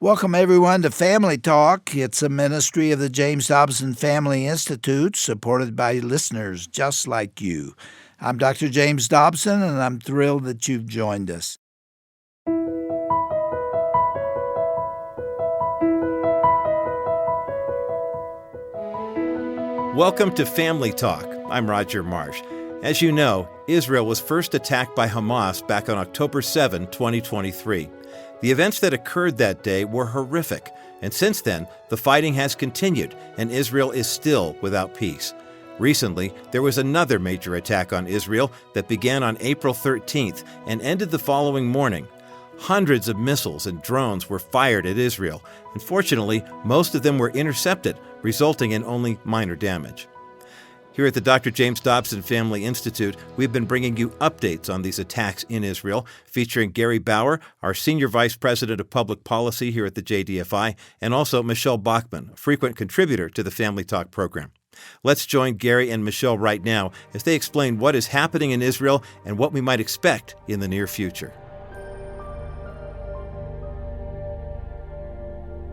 Welcome, everyone, to Family Talk. It's a ministry of the James Dobson Family Institute, supported by listeners just like you. I'm Dr. James Dobson, and I'm thrilled that you've joined us. Welcome to Family Talk. I'm Roger Marsh. As you know, Israel was first attacked by Hamas back on October 7, 2023. The events that occurred that day were horrific, and since then, the fighting has continued, and Israel is still without peace. Recently, there was another major attack on Israel that began on April 13th and ended the following morning. Hundreds of missiles and drones were fired at Israel, and fortunately, most of them were intercepted, resulting in only minor damage. Here at the Dr. James Dobson Family Institute, we've been bringing you updates on these attacks in Israel, featuring Gary Bauer, our Senior Vice President of Public Policy here at the JDFI, and also Michele Bachmann, a frequent contributor to the Family Talk program. Let's join Gary and Michele right now as they explain what is happening in Israel and what we might expect in the near future.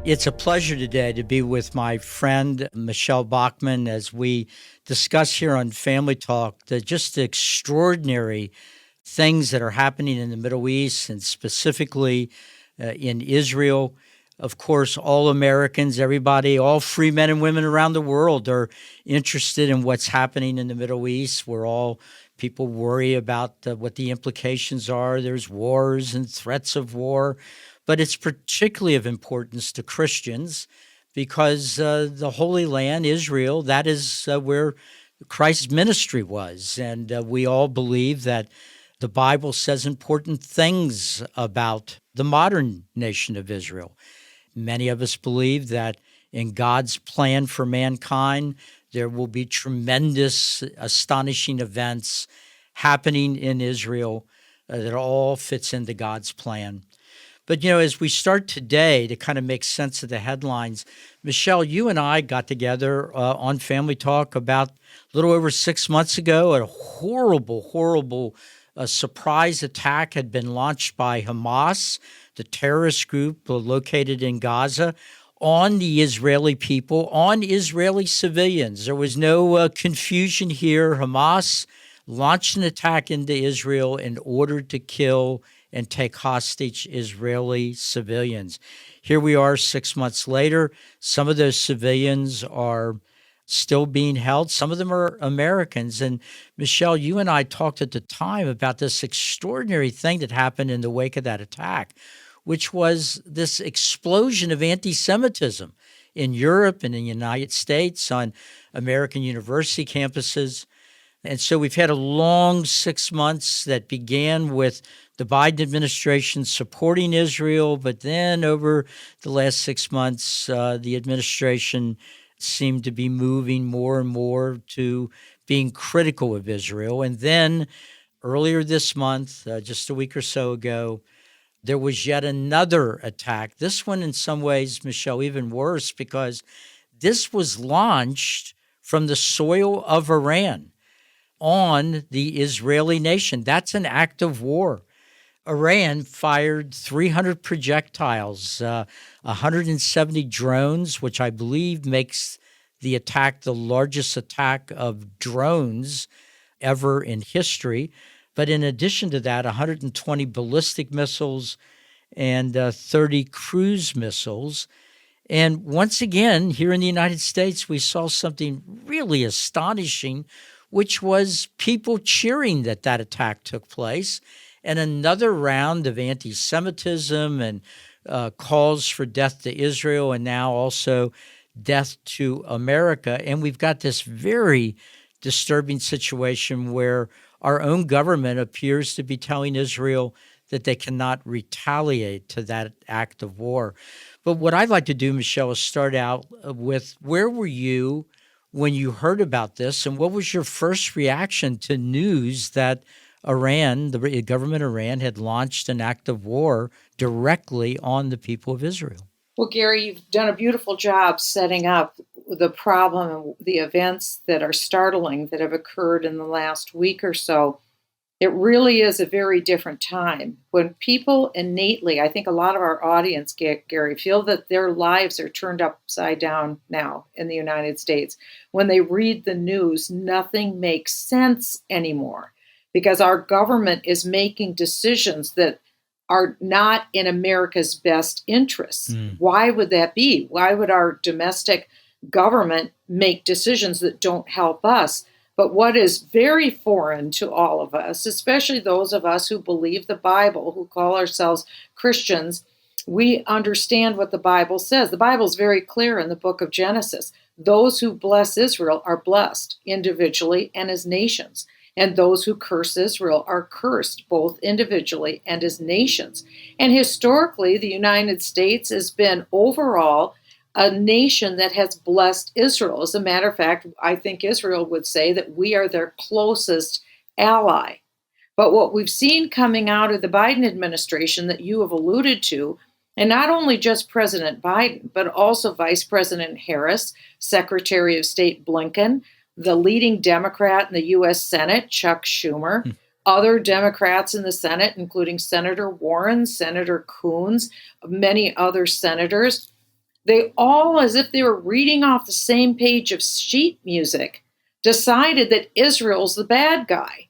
It's a pleasure today to be with my friend Michele Bachmann as we discuss here on Family Talk the extraordinary things that are happening in the Middle East and specifically in Israel. Of course, all Americans, everybody, all free men and women around the world are interested in what's happening in the Middle East. People worry about what the implications are. There's wars and threats of war. But it's particularly of importance to Christians because the Holy Land, Israel, that is where Christ's ministry was. And we all believe that the Bible says important things about the modern nation of Israel. Many of us believe that in God's plan for mankind, there will be tremendous, astonishing events happening in Israel that all fits into God's plan. But, as we start today to kind of make sense of the headlines, Michele, you and I got together on Family Talk about a little over 6 months ago. A horrible surprise attack had been launched by Hamas, the terrorist group located in Gaza, on the Israeli people, on Israeli civilians. There was no confusion here. Hamas launched an attack into Israel in order to kill and take hostage Israeli civilians. Here we are 6 months later. Some of those civilians are still being held. Some of them are Americans. And Michele, you and I talked at the time about this extraordinary thing that happened in the wake of that attack, which was this explosion of anti-Semitism in Europe and in the United States on American university campuses. And so we've had a long 6 months that began with the Biden administration supporting Israel, but then over the last 6 months, the administration seemed to be moving more and more to being critical of Israel. And then earlier this month, just a week or so ago, there was yet another attack. This one, in some ways, Michele, even worse, because this was launched from the soil of Iran on the Israeli nation. That's an act of war. Iran fired 300 projectiles, 170 drones, which I believe makes the attack the largest attack of drones ever in history. But in addition to that, 120 ballistic missiles and 30 cruise missiles. And once again, here in the United States, we saw something really astonishing, which was people cheering that attack took place, and another round of anti-Semitism and calls for death to Israel, and now also death to America. And we've got this very disturbing situation where our own government appears to be telling Israel that they cannot retaliate to that act of war. But what I'd like to do, Michele, is start out with, where were you when you heard about this, and what was your first reaction to news that Iran, the government of Iran, had launched an act of war directly on the people of Israel? Well, Gary, you've done a beautiful job setting up the problem and the events that are startling that have occurred in the last week or so. It really is a very different time when people innately, I think a lot of our audience, Gary, feel that their lives are turned upside down now in the United States. When they read the news, nothing makes sense anymore because our government is making decisions that are not in America's best interests. Why would that be? Why would our domestic government make decisions that don't help us? But what is very foreign to all of us, especially those of us who believe the Bible, who call ourselves Christians, we understand what the Bible says. The Bible is very clear in the book of Genesis. Those who bless Israel are blessed individually and as nations. And those who curse Israel are cursed both individually and as nations. And historically, the United States has been overall a nation that has blessed Israel. As a matter of fact, I think Israel would say that we are their closest ally. But what we've seen coming out of the Biden administration that you have alluded to, and not only just President Biden, but also Vice President Harris, Secretary of State Blinken, the leading Democrat in the U.S. Senate, Chuck Schumer, other Democrats in the Senate, including Senator Warren, Senator Coons, many other senators, they all, as if they were reading off the same page of sheet music, decided that Israel's the bad guy.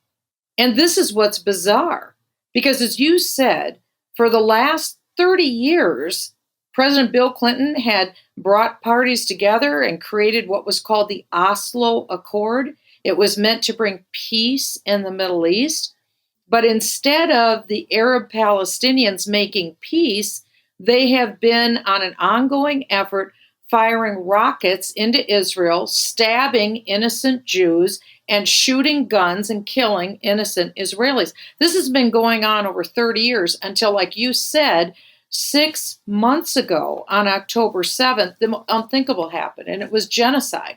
And this is what's bizarre, because as you said, for the last 30 years, President Bill Clinton had brought parties together and created what was called the Oslo Accord. It was meant to bring peace in the Middle East. But instead of the Arab Palestinians making peace, they have been on an ongoing effort firing rockets into Israel, stabbing innocent Jews, and shooting guns and killing innocent Israelis. This has been going on over 30 years until, like you said, 6 months ago on October 7th, the unthinkable happened, and it was genocide,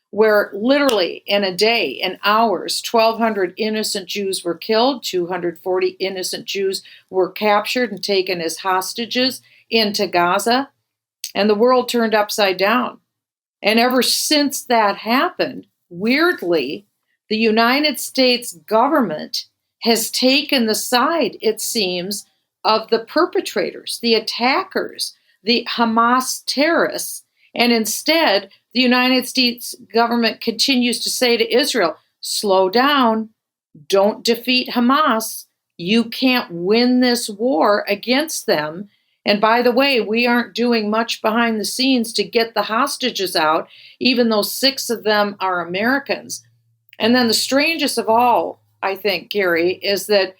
where literally in a day, in hours, 1,200 innocent Jews were killed, 240 innocent Jews were captured and taken as hostages into Gaza, and the world turned upside down. And ever since that happened, weirdly, the United States government has taken the side, it seems, of the perpetrators, the attackers, the Hamas terrorists, and instead, the United States government continues to say to Israel, slow down, don't defeat Hamas. You can't win this war against them. And by the way, we aren't doing much behind the scenes to get the hostages out, even though 6 of them are Americans. And then the strangest of all, I think, Gary, is that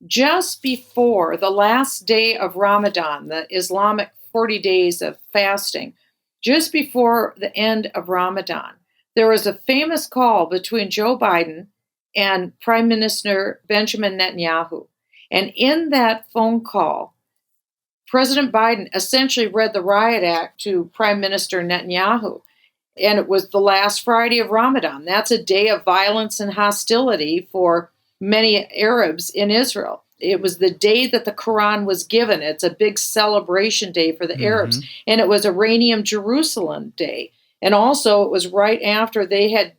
just before the last day of Ramadan, the Islamic 40 days of fasting, just before the end of Ramadan, there was a famous call between Joe Biden and Prime Minister Benjamin Netanyahu. And in that phone call, President Biden essentially read the Riot Act to Prime Minister Netanyahu. And it was the last Friday of Ramadan. That's a day of violence and hostility for many Arabs in Israel. It was the day that the Quran was given. It's a big celebration day for the Arabs. And it was Iranian Jerusalem Day. And also it was right after they had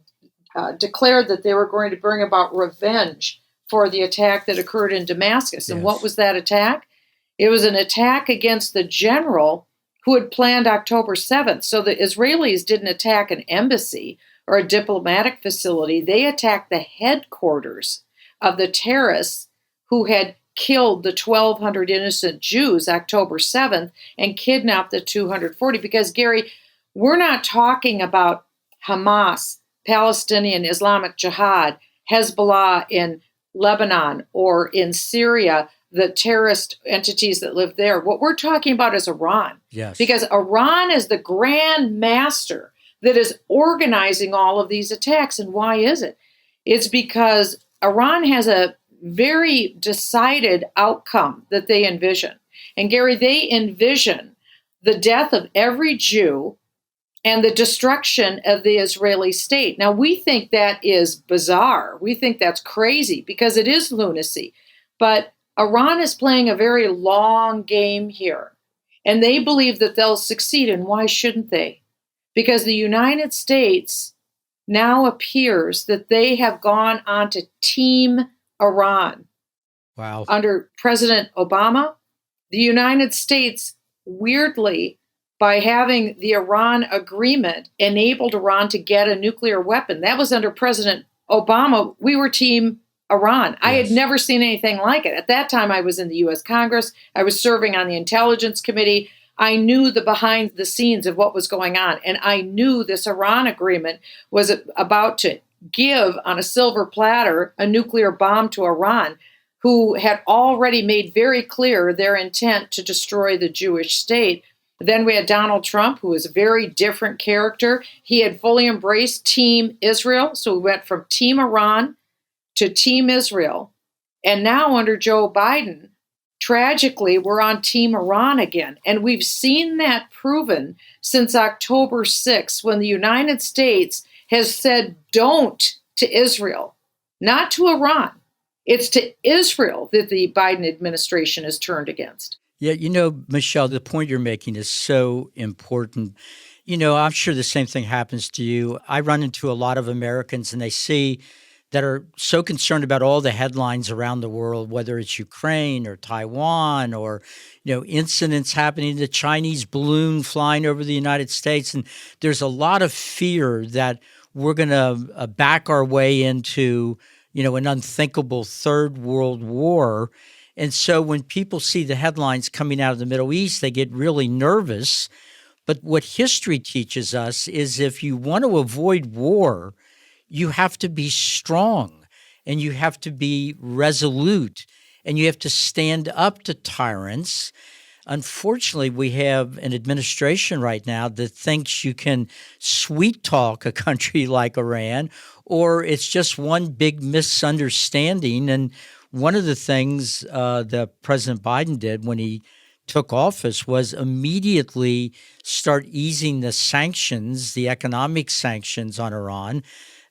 declared that they were going to bring about revenge for the attack that occurred in Damascus. And what was that attack? It was an attack against the general who had planned October 7th. So the Israelis didn't attack an embassy or a diplomatic facility. They attacked the headquarters of the terrorists who had killed the 1,200 innocent Jews October 7th and kidnapped the 240. Because, Gary, we're not talking about Hamas, Palestinian Islamic Jihad, Hezbollah in Lebanon or in Syria, the terrorist entities that live there. What we're talking about is Iran. Yes. Because Iran is the grand master that is organizing all of these attacks. And why is it? It's because Iran has a very decided outcome that they envision. And Gary, they envision the death of every Jew and the destruction of the Israeli state. Now, we think that is bizarre. We think that's crazy because it is lunacy. But Iran is playing a very long game here. And they believe that they'll succeed. And why shouldn't they? Because the United States now appears that they have gone on to Team Iran. Wow. Under President Obama, the United States, weirdly, by having the Iran agreement, enabled Iran to get a nuclear weapon. That was under President Obama. We were Team Iran. I had Yes. never seen anything like it. At that time, I was in the U.S. Congress. I was serving on the Intelligence Committee. I knew the behind the scenes of what was going on. And I knew this Iran agreement was about to give on a silver platter a nuclear bomb to Iran, who had already made very clear their intent to destroy the Jewish state. Then we had Donald Trump, who was a very different character. He had fully embraced Team Israel. So we went from Team Iran to Team Israel. And now under Joe Biden, tragically, we're on Team Iran again. And we've seen that proven since October 6th, when the United States has said don't to Israel, not to Iran. It's to Israel that the Biden administration has turned against. Yeah, Michele, the point you're making is so important. I'm sure the same thing happens to you. I run into a lot of Americans and they see that are so concerned about all the headlines around the world, whether it's Ukraine or Taiwan or, incidents happening, the Chinese balloon flying over the United States. And there's a lot of fear that we're going to back our way into, an unthinkable third world war. And so when people see the headlines coming out of the Middle East, they get really nervous. But what history teaches us is if you want to avoid war, you have to be strong and you have to be resolute and you have to stand up to tyrants. Unfortunately, we have an administration right now that thinks you can sweet talk a country like Iran, or it's just one big misunderstanding. And one of the things that President Biden did when he took office was immediately start easing the sanctions, the economic sanctions on Iran.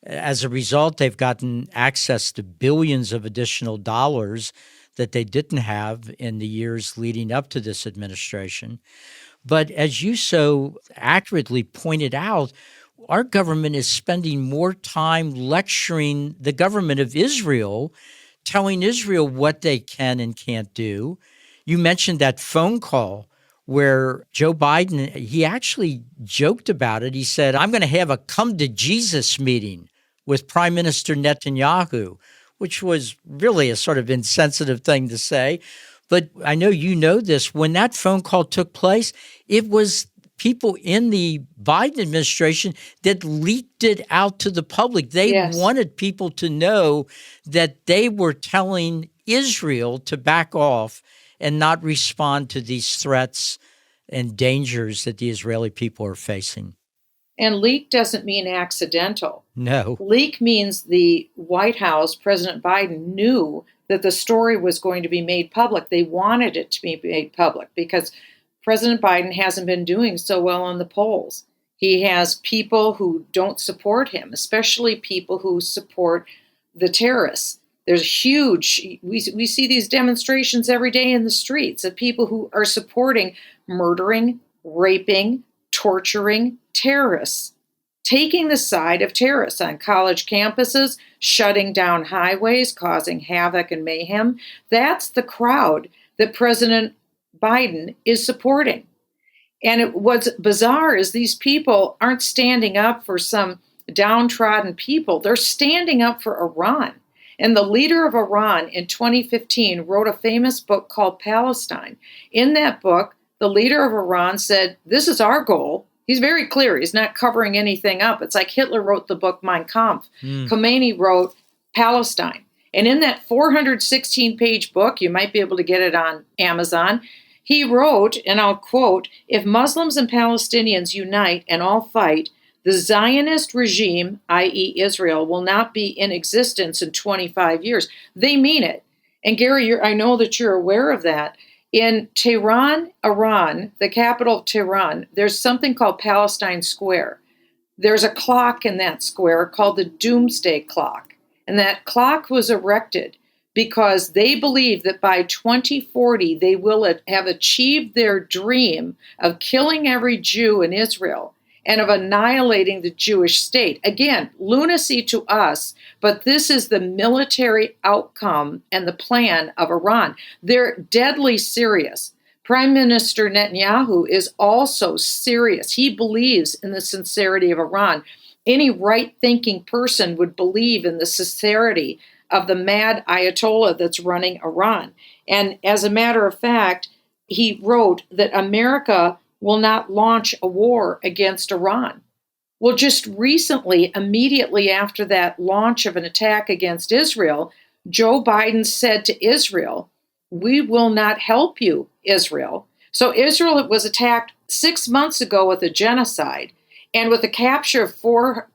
As a result, they've gotten access to billions of additional dollars that they didn't have in the years leading up to this administration. But as you so accurately pointed out, our government is spending more time lecturing the government of Israel, telling Israel what they can and can't do. You mentioned that phone call where Joe Biden, he actually joked about it. He said, I'm going to have a come to Jesus meeting with Prime Minister Netanyahu, which was really a sort of insensitive thing to say. But I know you know this. When that phone call took place, it was people in the Biden administration that leaked it out to the public. They wanted people to know that they were telling Israel to back off and not respond to these threats and dangers that the Israeli people are facing. And leak doesn't mean accidental. No. Leak means the White House, President Biden, knew that the story was going to be made public. They wanted it to be made public because President Biden hasn't been doing so well on the polls. He has people who don't support him, especially people who support the terrorists. There's we see these demonstrations every day in the streets of people who are supporting murdering, raping, torturing terrorists, taking the side of terrorists on college campuses, shutting down highways, causing havoc and mayhem. That's the crowd that President Biden is supporting. And what's bizarre is these people aren't standing up for some downtrodden people. They're standing up for Iran. And the leader of Iran in 2015 wrote a famous book called Palestine. In that book, the leader of Iran said, this is our goal. He's very clear. He's not covering anything up. It's like Hitler wrote the book Mein Kampf. Khomeini wrote Palestine. And in that 416-page book, you might be able to get it on Amazon, he wrote, and I'll quote, if Muslims and Palestinians unite and all fight, the Zionist regime, i.e. Israel, will not be in existence in 25 years. They mean it. And Gary, I know that you're aware of that. In Tehran, Iran, the capital of Tehran, there's something called Palestine Square. There's a clock in that square called the Doomsday Clock. And that clock was erected because they believe that by 2040, they will have achieved their dream of killing every Jew in Israel and of annihilating the Jewish state. Again, lunacy to us, but this is the military outcome and the plan of Iran. They're deadly serious. Prime Minister Netanyahu is also serious. He believes in the sincerity of Iran. Any right-thinking person would believe in the sincerity of the mad Ayatollah that's running Iran. And as a matter of fact, he wrote that America will not launch a war against Iran. Well, just recently, immediately after that launch of an attack against Israel, Joe Biden said to Israel, "We will not help you, Israel." So Israel was attacked 6 months ago with a genocide. And with the capture of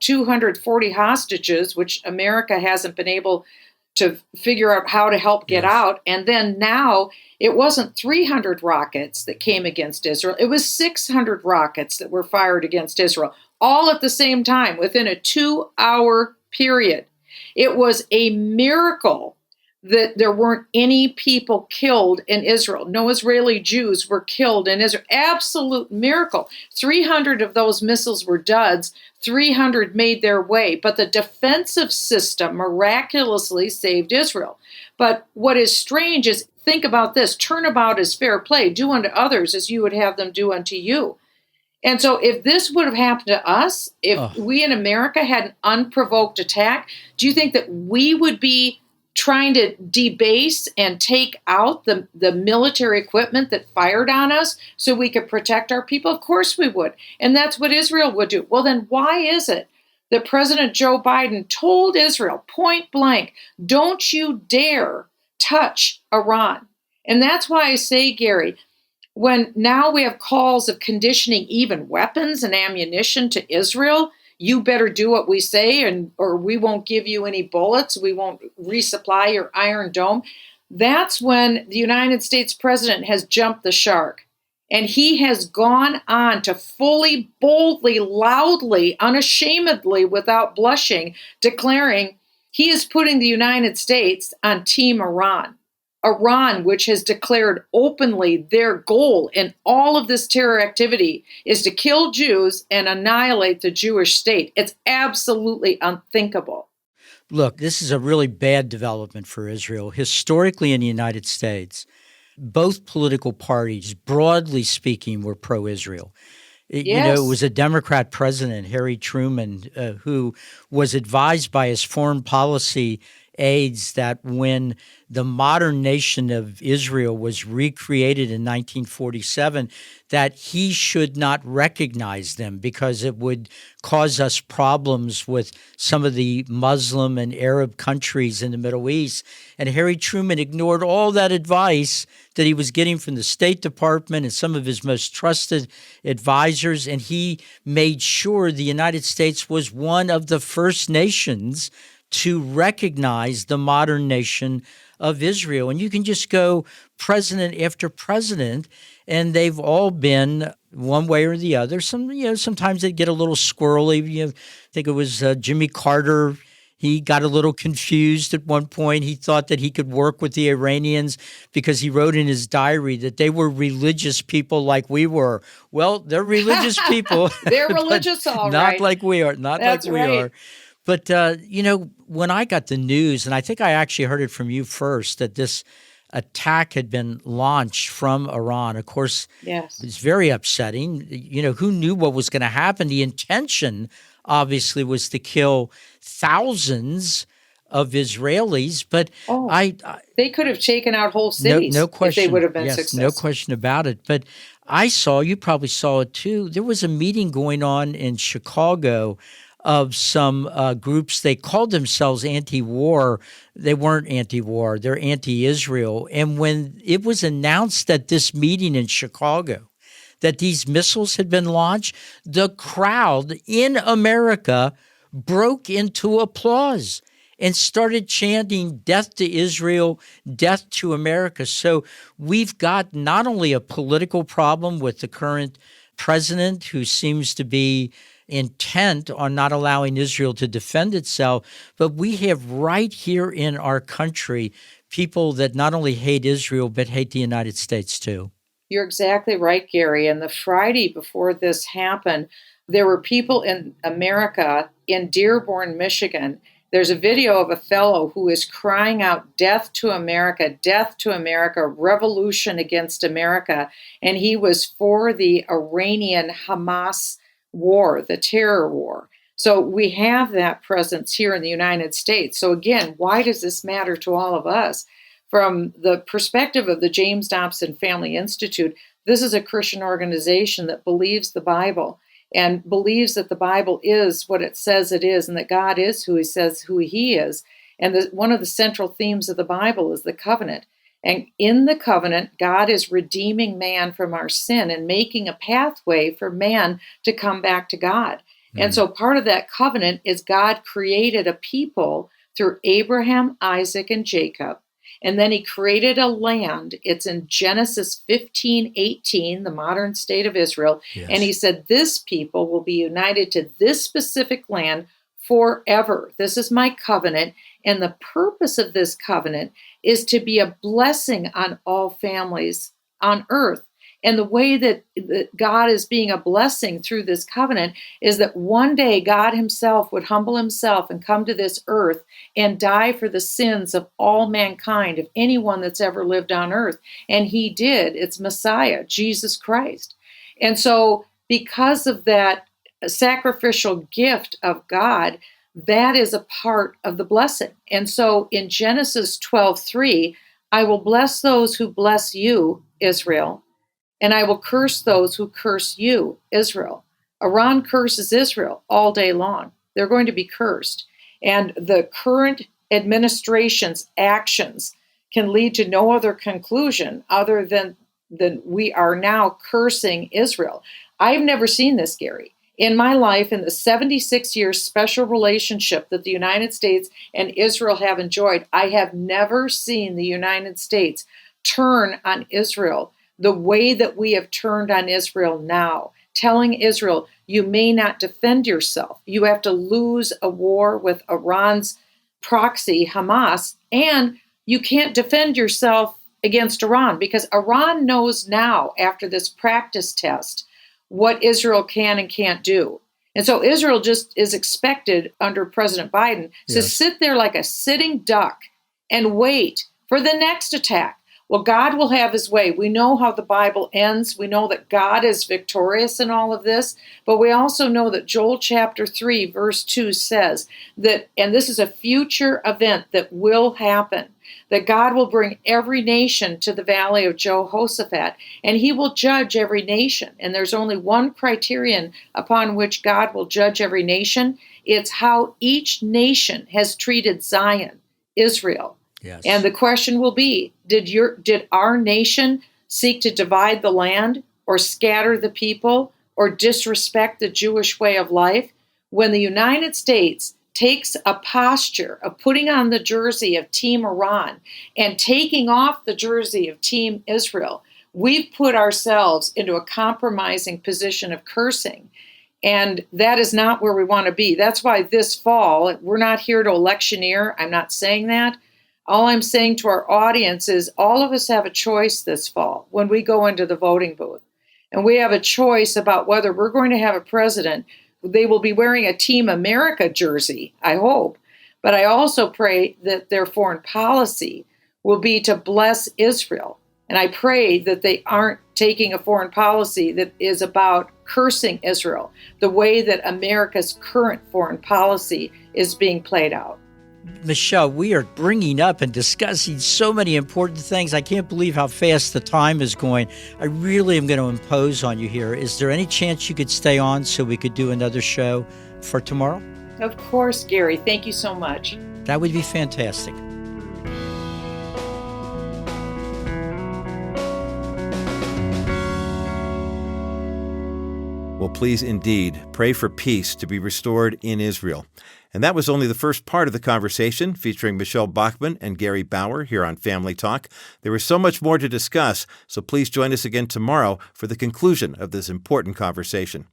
240 hostages, which America hasn't been able to figure out how to help get out. And then now it wasn't 300 rockets that came against Israel. It was 600 rockets that were fired against Israel, all at the same time, within a 2-hour period. It was a miracle that there weren't any people killed in Israel. No Israeli Jews were killed in Israel. Absolute miracle. 300 of those missiles were duds. 300 made their way. But the defensive system miraculously saved Israel. But what is strange is, think about this. Turnabout is fair play. Do unto others as you would have them do unto you. And so if this would have happened to us, if we in America had an unprovoked attack, do you think that we would be trying to debase and take out the military equipment that fired on us so we could protect our people? Of course we would. And that's what Israel would do. Well, then why is it that President Joe Biden told Israel point blank, don't you dare touch Iran? And that's why I say, Gary, when now we have calls of conditioning even weapons and ammunition to Israel, you better do what we say, or we won't give you any bullets. We won't resupply your Iron Dome. That's when the United States president has jumped the shark. And he has gone on to fully, boldly, loudly, unashamedly, without blushing, declaring he is putting the United States on Team Iran. Iran, which has declared openly their goal in all of this terror activity is to kill Jews and annihilate the Jewish state. It's absolutely unthinkable. Look, this is a really bad development for Israel. Historically in the United States, both political parties, broadly speaking, were pro-Israel. Yes. You know, it was a Democrat president, Harry Truman, who was advised by his foreign policy aides that when the modern nation of Israel was recreated in 1947, that he should not recognize them because it would cause us problems with some of the Muslim and Arab countries in the Middle East. And Harry Truman ignored all that advice that he was getting from the State Department and some of his most trusted advisors, and he made sure the United States was one of the first nations to recognize the modern nation of Israel. And you can just go president after president, and they've all been one way or the other. Sometimes they get a little squirrely. I think it was Jimmy Carter. He got a little confused at one point. He thought that he could work with the Iranians because he wrote in his diary that they were religious people like we were. Well, they're religious people. They're religious, all not right. like we are. Not That's like we right. are. But, when I got the news, and I think I actually heard it from you first, that this attack had been launched from Iran, of course, Yes. it's very upsetting. Who knew what was going to happen? The intention, obviously, was to kill thousands of Israelis, but they could have taken out whole cities no question, if they would have been yes, successful. No question about it. But you probably saw it too, there was a meeting going on in Chicago of some groups. They called themselves anti-war. They weren't anti-war. They're anti-Israel. And when it was announced at this meeting in Chicago that these missiles had been launched, the crowd in America broke into applause and started chanting, "Death to Israel, death to America." So we've got not only a political problem with the current president, who seems to be intent on not allowing Israel to defend itself, but we have right here in our country people that not only hate Israel but hate the United States too. You're exactly right, Gary. And the Friday before this happened, there were people in America, in Dearborn, Michigan. There's a video of a fellow who is crying out, death to America, revolution against America. And he was for the Iranian Hamas war, the terror war. So we have that presence here in the United States. So again, why does this matter to all of us? From the perspective of the James Dobson Family Institute, this is a Christian organization that believes the Bible and believes that the Bible is what it says it is, and that God is who he says who he is. And one of the central themes of the Bible is the covenant. And in the covenant, God is redeeming man from our sin and making a pathway for man to come back to God. And so part of that covenant is God created a people through Abraham, Isaac, and Jacob. And then he created a land. It's in Genesis 15:18, the modern state of Israel. Yes. And he said, this people will be united to this specific land forever. This is my covenant. And the purpose of this covenant is to be a blessing on all families on earth. And the way that God is being a blessing through this covenant is that one day God himself would humble himself and come to this earth and die for the sins of all mankind, of anyone that's ever lived on earth. And he did. It's Messiah, Jesus Christ. And so because of that sacrificial gift of God, that is a part of the blessing. And so in Genesis 12:3, I will bless those who bless you, Israel, and I will curse those who curse you, Israel. Iran curses Israel all day long. They're going to be cursed. And the current administration's actions can lead to no other conclusion other than we are now cursing Israel. I've never seen this, Gary. In my life, in the 76-year special relationship that the United States and Israel have enjoyed, I have never seen the United States turn on Israel the way that we have turned on Israel now, telling Israel, you may not defend yourself. You have to lose a war with Iran's proxy, Hamas, and you can't defend yourself against Iran because Iran knows now, after this practice test, what Israel can and can't do. And so Israel just is expected under President Biden to sit there like a sitting duck and wait for the next attack. Well, God will have his way. We know how the Bible ends. We know that God is victorious in all of this. But we also know that Joel chapter 3, verse 2 says that, and this is a future event that will happen, that God will bring every nation to the valley of Jehoshaphat, and he will judge every nation. And there's only one criterion upon which God will judge every nation. It's how each nation has treated Zion, Israel. Yes. And the question will be, did our nation seek to divide the land or scatter the people or disrespect the Jewish way of life? When the United States takes a posture of putting on the jersey of Team Iran and taking off the jersey of Team Israel, we've put ourselves into a compromising position of cursing. And that is not where we want to be. That's why this fall, we're not here to electioneer. I'm not saying that. All I'm saying to our audience is all of us have a choice this fall when we go into the voting booth. And we have a choice about whether we're going to have a president. They will be wearing a Team America jersey, I hope. But I also pray that their foreign policy will be to bless Israel. And I pray that they aren't taking a foreign policy that is about cursing Israel, the way that America's current foreign policy is being played out. Michele, we are bringing up and discussing so many important things. I can't believe how fast the time is going. I really am going to impose on you here. Is there any chance you could stay on so we could do another show for tomorrow? Of course, Gary. Thank you so much. That would be fantastic. Well, please indeed pray for peace to be restored in Israel. And that was only the first part of the conversation featuring Michele Bachmann and Gary Bauer here on Family Talk. There is so much more to discuss, so please join us again tomorrow for the conclusion of this important conversation.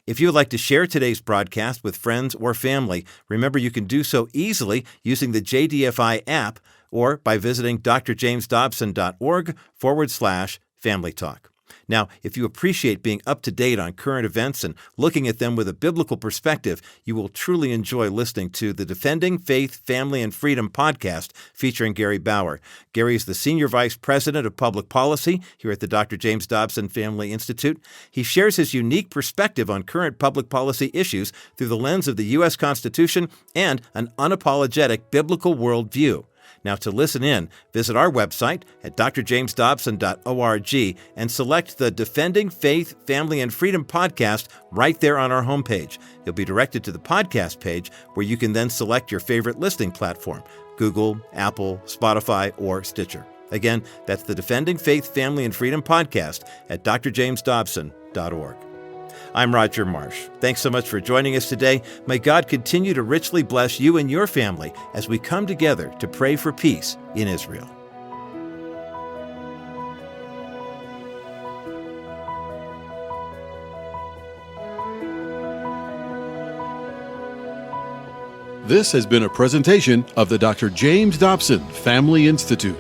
If you would like to share today's broadcast with friends or family, remember you can do so easily using the JDFI app or by visiting drjamesdobson.org/Family Talk. Now, if you appreciate being up to date on current events and looking at them with a biblical perspective, you will truly enjoy listening to the Defending Faith, Family, and Freedom podcast featuring Gary Bauer. Gary is the Senior Vice President of Public Policy here at the Dr. James Dobson Family Institute. He shares his unique perspective on current public policy issues through the lens of the U.S. Constitution and an unapologetic biblical worldview. Now, to listen in, visit our website at drjamesdobson.org and select the Defending Faith, Family, and Freedom podcast right there on our homepage. You'll be directed to the podcast page where you can then select your favorite listening platform, Google, Apple, Spotify, or Stitcher. Again, that's the Defending Faith, Family, and Freedom podcast at drjamesdobson.org. I'm Roger Marsh. Thanks so much for joining us today. May God continue to richly bless you and your family as we come together to pray for peace in Israel. This has been a presentation of the Dr. James Dobson Family Institute.